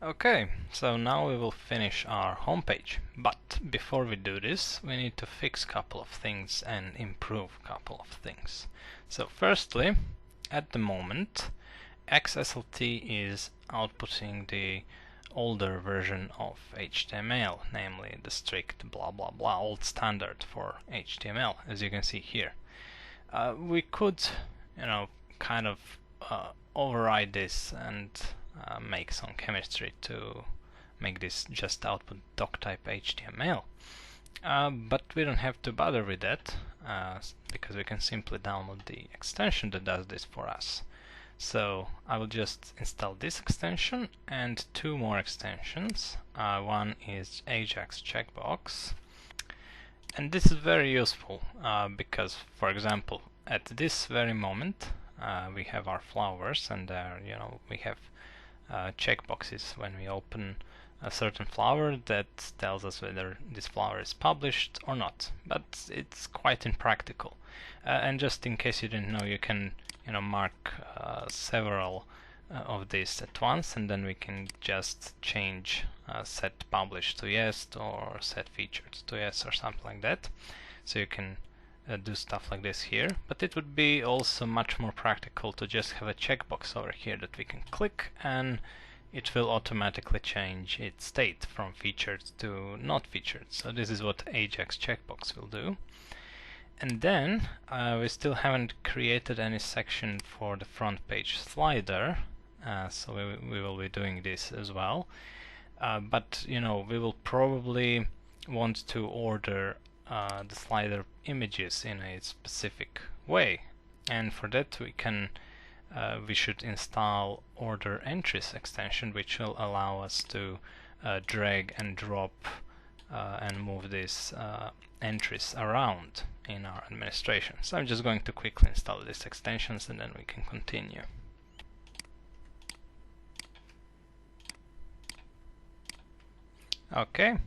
Okay, so now we will finish our homepage, but before we do this we need to fix a couple of things and improve a couple of things. So firstly, at the moment XSLT is outputting the older version of HTML, namely the strict blah blah blah old standard for HTML, as you can see here. We could, kind of override this and make some chemistry to make this just output doc type HTML. But we don't have to bother with that because we can simply download the extension that does this for us. So I will just install this extension and two more extensions. One is Ajax checkbox, and this is very useful because, for example, at this very moment we have our flowers, and we have checkboxes when we open a certain flower that tells us whether this flower is published or not. But it's quite impractical. And just in case you didn't know, you can mark several of these at once, and then we can just change set published to yes or set featured to yes or something like that. So you can do stuff like this here, but it would be also much more practical to just have a checkbox over here that we can click and it will automatically change its state from featured to not featured. So this is what Ajax checkbox will do. And then we still haven't created any section for the front page slider, so we will be doing this as well. But we will probably want to order the slider images in a specific way, and for that we should install order entries extension, which will allow us to drag and drop and move these entries around in our administration. So I'm just going to quickly install these extensions and then we can continue. Okay,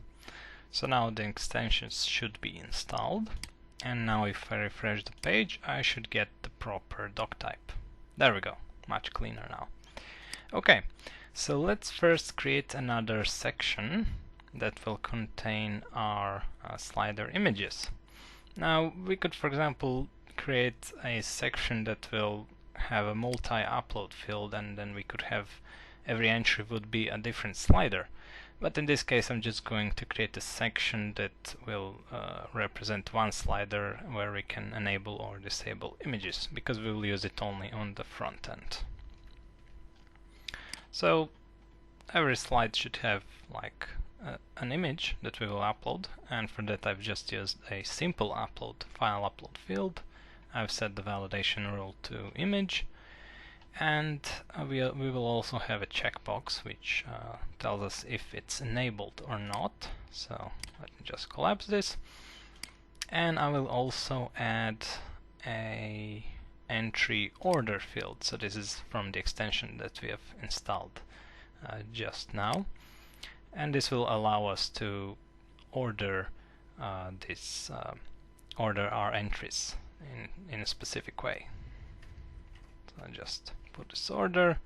so now the extensions should be installed, and now if I refresh the page I should get the proper doc type. There we go, much cleaner now. Okay, so let's first create another section that will contain our slider images. Now we could, for example, create a section that will have a multi-upload field, and then we could have every entry would be a different slider. But in this case I'm just going to create a section that will represent one slider where we can enable or disable images, because we will use it only on the front end. So every slide should have like an image that we will upload, and for that I've just used a simple file upload field. I've set the validation rule to image, and we will also have a checkbox which tells us if it's enabled or not. So let me just collapse this, and I will also add a entry order field. So this is from the extension that we have installed just now, and this will allow us to order order our entries in a specific way. So I just put this order,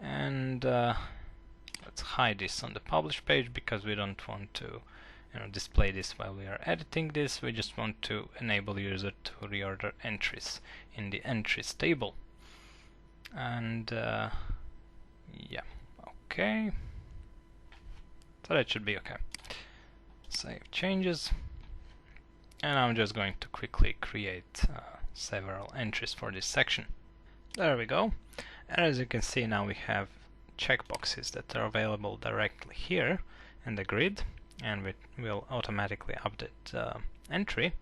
and let's hide this on the publish page because we don't want to display this while we are editing this. We just want to enable user to reorder entries in the entries table. And yeah, okay, so that should be okay. Save changes, and I'm just going to quickly create several entries for this section. There we go, and as you can see now we have checkboxes that are available directly here in the grid, and we will automatically update entry,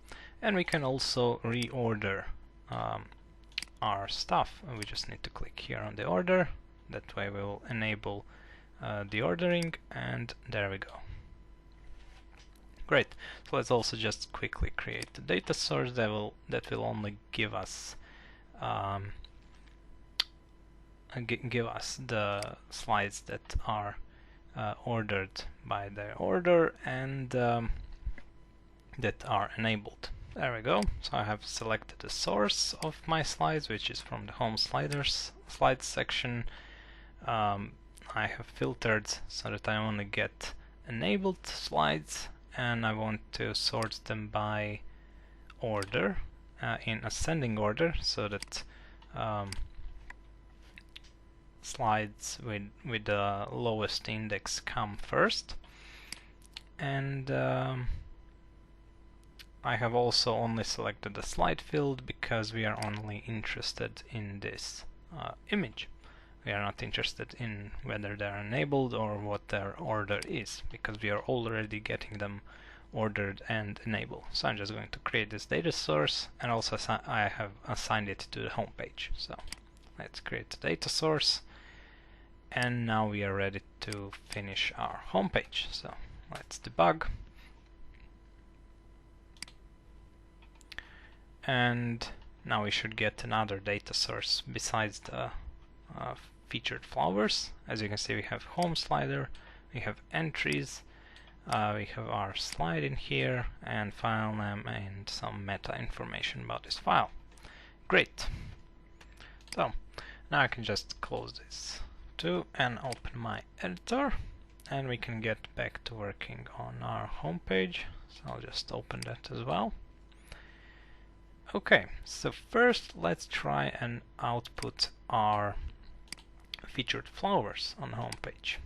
and we can also reorder our stuff. We just need to click here on the order. That way we will enable the ordering, and there we go. Great. So let's also just quickly create the data source that will only give us the slides that are ordered by their order and that are enabled. There we go. So I have selected the source of my slides, which is from the home slides section. I have filtered so that I only get enabled slides, and I want to sort them by order, in ascending order, so that slides with the lowest index come first. And I have also only selected the slide field because we are only interested in this image. We are not interested in whether they are enabled or what their order is, because we are already getting them ordered and enabled. So I'm just going to create this data source, and also I have assigned it to the home page. So let's create the data source, and now we are ready to finish our home page. So let's debug. And now we should get another data source besides the featured flowers. As you can see, we have home slider, we have entries, we have our slide in here, and file name, and some meta information about this file. Great. So now I can just close this too and open my editor, and we can get back to working on our home page. So I'll just open that as well. Okay, so first let's try and output our featured flowers on the home page.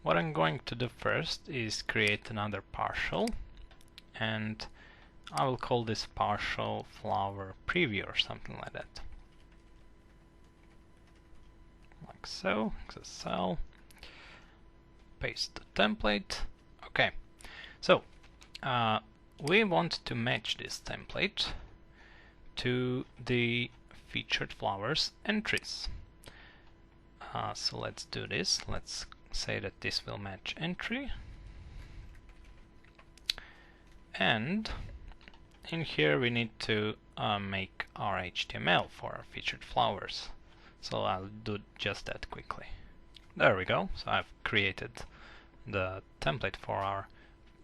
What I'm going to do first is create another partial, and I will call this partial flower preview or something like that. Like so, XSL, paste the template. Okay, so we want to match this template to the featured flowers entries. So let's do this. Let's say that this will match entry, and in here we need to make our HTML for our featured flowers. So I'll do just that quickly. There we go. So I've created the template for our,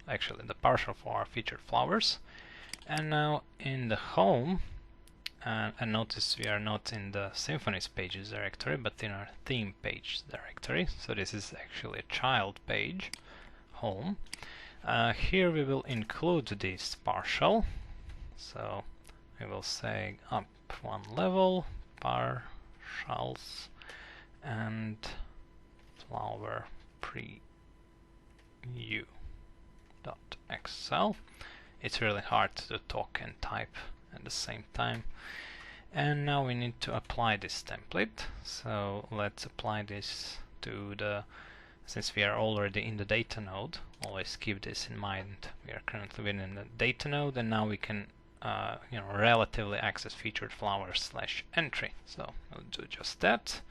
actually the partial for our featured flowers. And now in the home, and notice we are not in the Symphony's pages directory, but in our theme page directory. So this is actually a child page, home. Here we will include this partial. So we will say up one level, partials, and flower preview.xl. It's really hard to talk and type at the same time. And now we need to apply this template. So let's apply this to the, since we are already in the data node, always keep this in mind. We are currently within the data node, and now we can relatively access featured flowers / entry. So we'll do just that.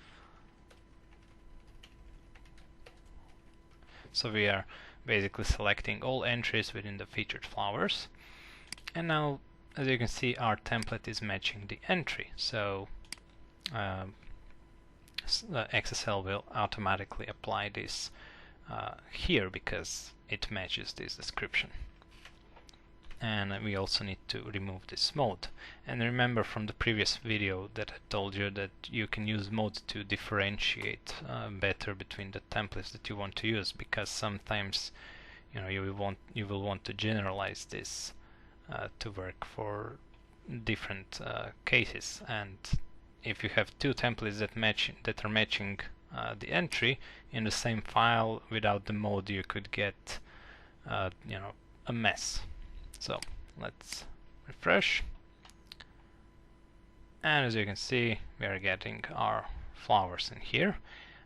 So we are basically selecting all entries within the featured flowers. And now, as you can see, our template is matching the entry. So the XSL will automatically apply this here because it matches this description. And we also need to remove this mode. And remember from the previous video that I told you that you can use mode to differentiate better between the templates that you want to use, because sometimes you will want to generalize this to work for different cases. And if you have two templates that are matching the entry in the same file without the mode, you could get a mess. So let's refresh, and as you can see, we are getting our flowers in here,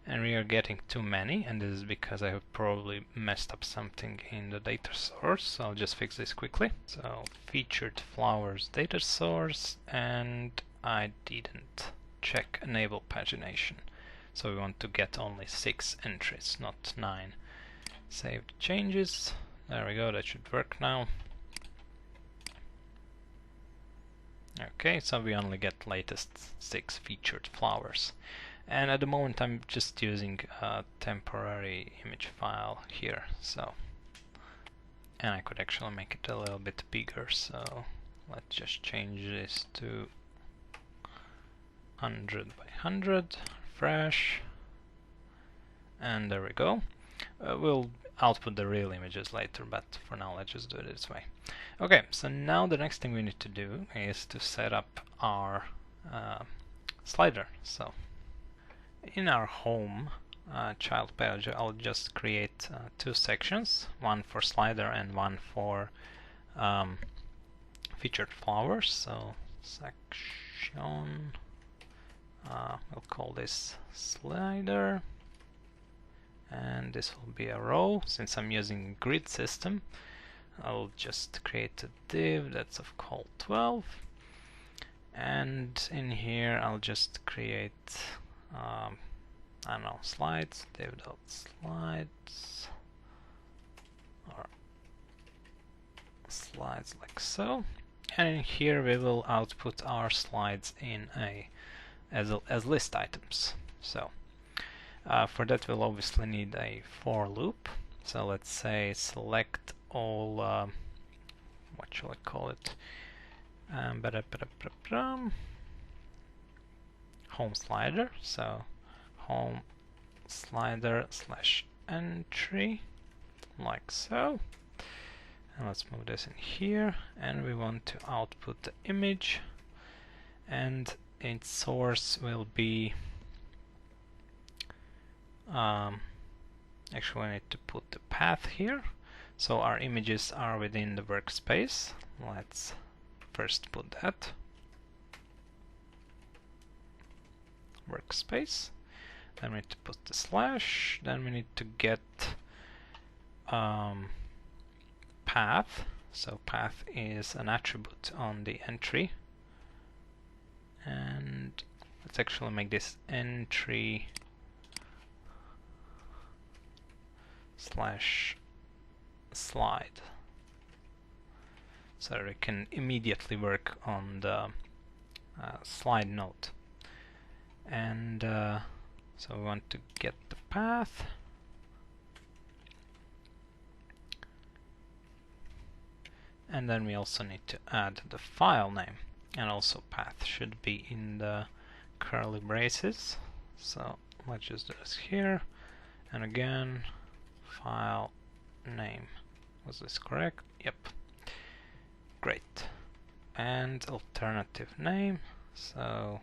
and we are getting too many, and this is because I have probably messed up something in the data source. So I'll just fix this quickly. So featured flowers data source, and I didn't check enable pagination, so we want to get only 6 entries, not 9. Save the changes. There we go, that should work now. Okay, so we only get latest 6 featured flowers. And at the moment I'm just using a temporary image file here, so, and I could actually make it a little bit bigger, so let's just change this to 100 by 100, refresh, and there we go. We'll output the real images later, but for now let's just do it this way. Okay, so now the next thing we need to do is to set up our slider. So in our home child page, I'll just create two sections, one for slider and one for featured flowers. So section, we'll call this slider, and this will be a row. Since I'm using grid system, I'll just create a div that's of col 12, and in here I'll just create I don't know, slides, div.slides, or slides like so, and in here we will output our slides in as list items. So for that we'll obviously need a for loop. So let's say select all, what shall I call it, home slider. So home slider slash entry, like so. And let's move this in here, and we want to output the image, and its source will be actually I need to put the path here. So our images are within the workspace. Let's first put that workspace. Then we need to put the slash. Then we need to get path. So path is an attribute on the entry. And let's actually make this entry slash slide, so we can immediately work on the slide node. And so we want to get the path, and then we also need to add the file name, and also path should be in the curly braces. So let's just do this here, and again file name. Was this correct? Yep. Great. And alternative name. So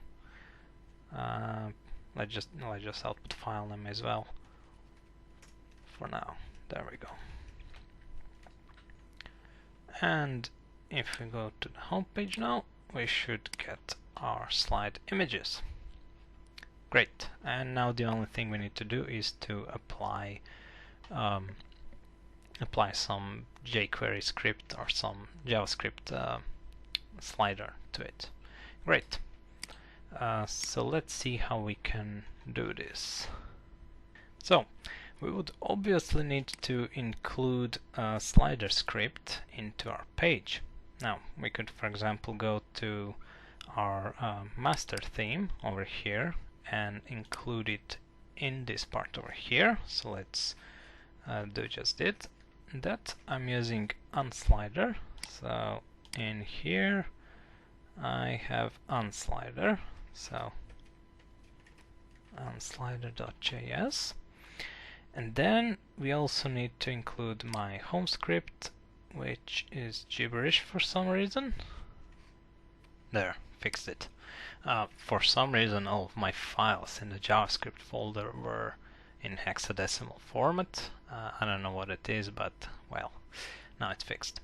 let's just output file name as well for now. There we go. And if we go to the home page now, we should get our slide images. Great. And now the only thing we need to do is to apply some jQuery script or some JavaScript slider to it. Great. So let's see how we can do this. So we would obviously need to include a slider script into our page. Now we could, for example, go to our master theme over here and include it in this part over here. So let's do just that. I'm using unslider. So in here I have unslider. So unslider.js. And then we also need to include my home script, which is gibberish for some reason. There, fixed it. For some reason all of my files in the JavaScript folder were in hexadecimal format. I don't know what it is, but well, now it's fixed.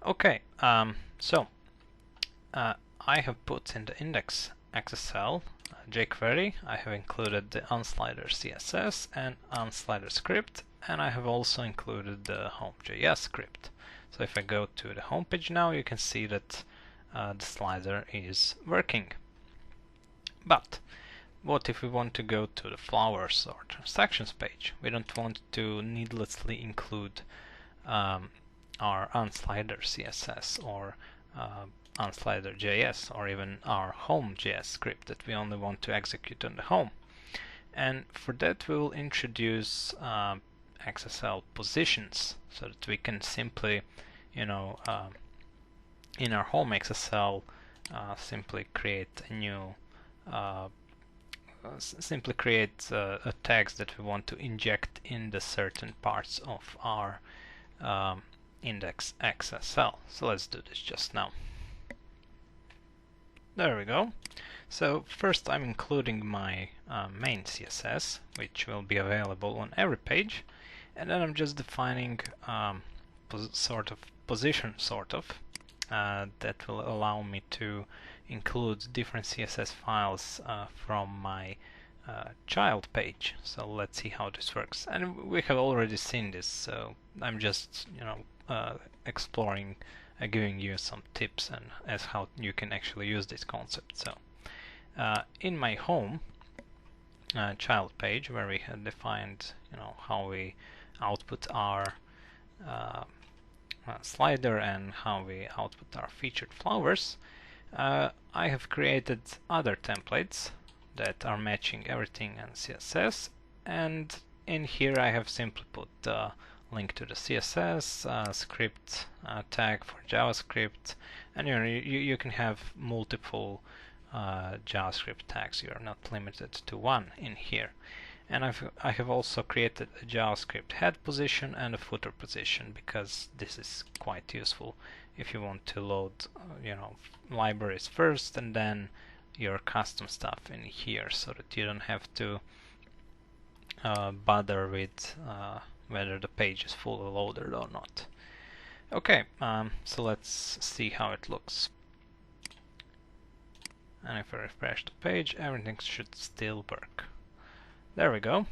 Okay, so I have put in the index XSL jQuery, I have included the unslider CSS and unslider script, and I have also included the home.js script. So if I go to the home page now, you can see that the slider is working. But what if we want to go to the flowers or transactions page? We don't want to needlessly include our unslider CSS or unslider.js or even our home.js script that we only want to execute on the home. And for that we will introduce XSL positions so that we can simply, in our home XSL, simply create a new simply create tags that we want to inject in the certain parts of our index XSL. So let's do this just now. There we go. So first I'm including my main CSS, which will be available on every page, and then I'm just defining position that will allow me to include different CSS files from my child page. So let's see how this works. And we have already seen this, so I'm just exploring, giving you some tips and as how you can actually use this concept. So in my home child page, where we have defined how we output our slider and how we output our featured flowers, I have created other templates that are matching everything in CSS, and in here I have simply put the link to the CSS script tag for JavaScript, and you can have multiple JavaScript tags. You are not limited to one in here. And I have also created a JavaScript head position and a footer position, because this is quite useful if you want to load libraries first and then your custom stuff in here, so that you don't have to bother with whether the page is fully loaded or not. Okay, so let's see how it looks. And if I refresh the page, everything should still work. There we go.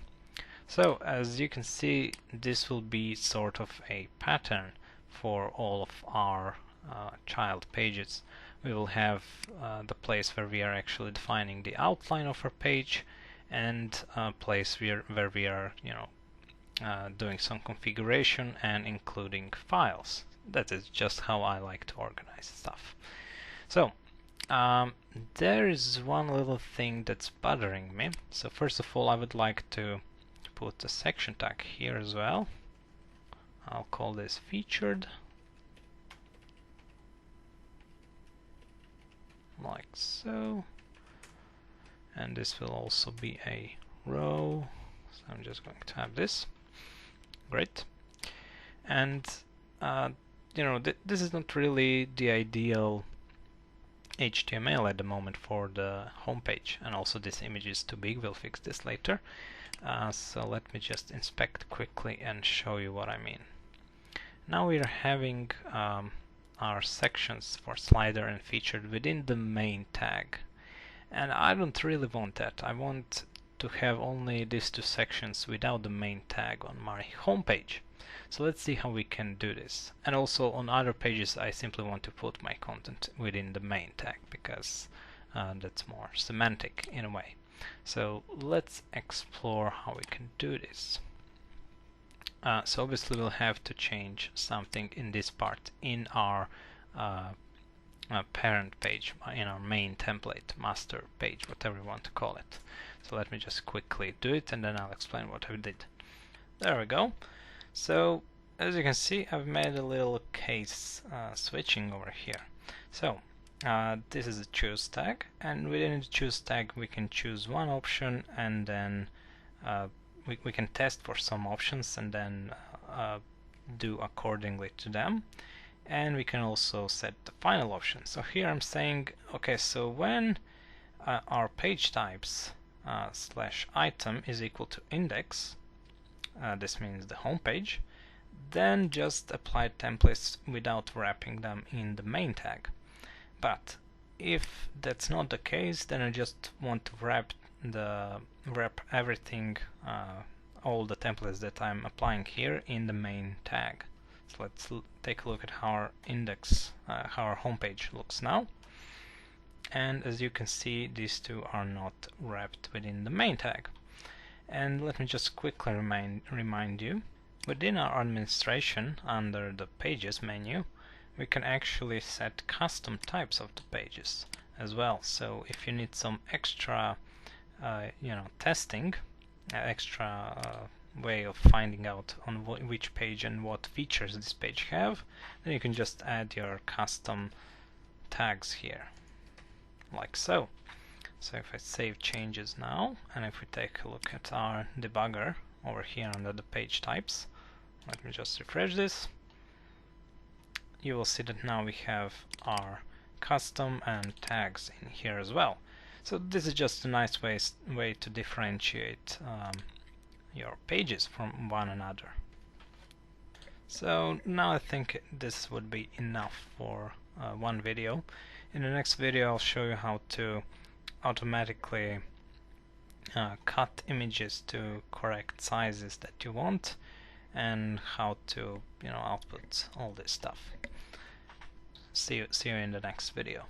So as you can see, this will be sort of a pattern for all of our child pages. We will have the place where we are actually defining the outline of our page, and a place where we are doing some configuration and including files. That is just how I like to organize stuff. So there is one little thing that's bothering me. So first of all, I would like to put a section tag here as well. I'll call this featured, like so, and this will also be a row, so I'm just going to have this. Great. And this is not really the ideal HTML at the moment for the home page, and also this image is too big. We'll fix this later. So let me just inspect quickly and show you what I mean. Now we are having our sections for slider and featured within the main tag, and I don't really want that. I want to have only these two sections without the main tag on my home page. So let's see how we can do this. And also on other pages I simply want to put my content within the main tag, because that's more semantic in a way. So let's explore how we can do this. So obviously we'll have to change something in this part in our parent page, in our main template, master page, whatever you want to call it. So let me just quickly do it, and then I'll explain what I did. There we go. So as you can see, I've made a little case switching over here. So this is a choose tag, and within the choose tag we can choose one option, and then we can test for some options and then do accordingly to them. And we can also set the final option. So here I'm saying, okay, so when our page types /item is equal to index, this means the home page, then just apply templates without wrapping them in the main tag. But if that's not the case, then I just want to wrap everything, all the templates that I'm applying here in the main tag. So let's take a look at how our index, how our homepage looks now. And as you can see, these two are not wrapped within the main tag. And let me just quickly remind you, within our administration, under the pages menu, we can actually set custom types of the pages as well. So if you need some extra testing, extra way of finding out on which page and what features this page have, then you can just add your custom tags here, like so. So if I save changes now, and if we take a look at our debugger over here under the page types, let me just refresh this, you will see that now we have our custom and tags in here as well. So this is just a nice way to differentiate your pages from one another. So now I think this would be enough for one video. In the next video I'll show you how to automatically cut images to correct sizes that you want, and how to output all this stuff. See you in the next video.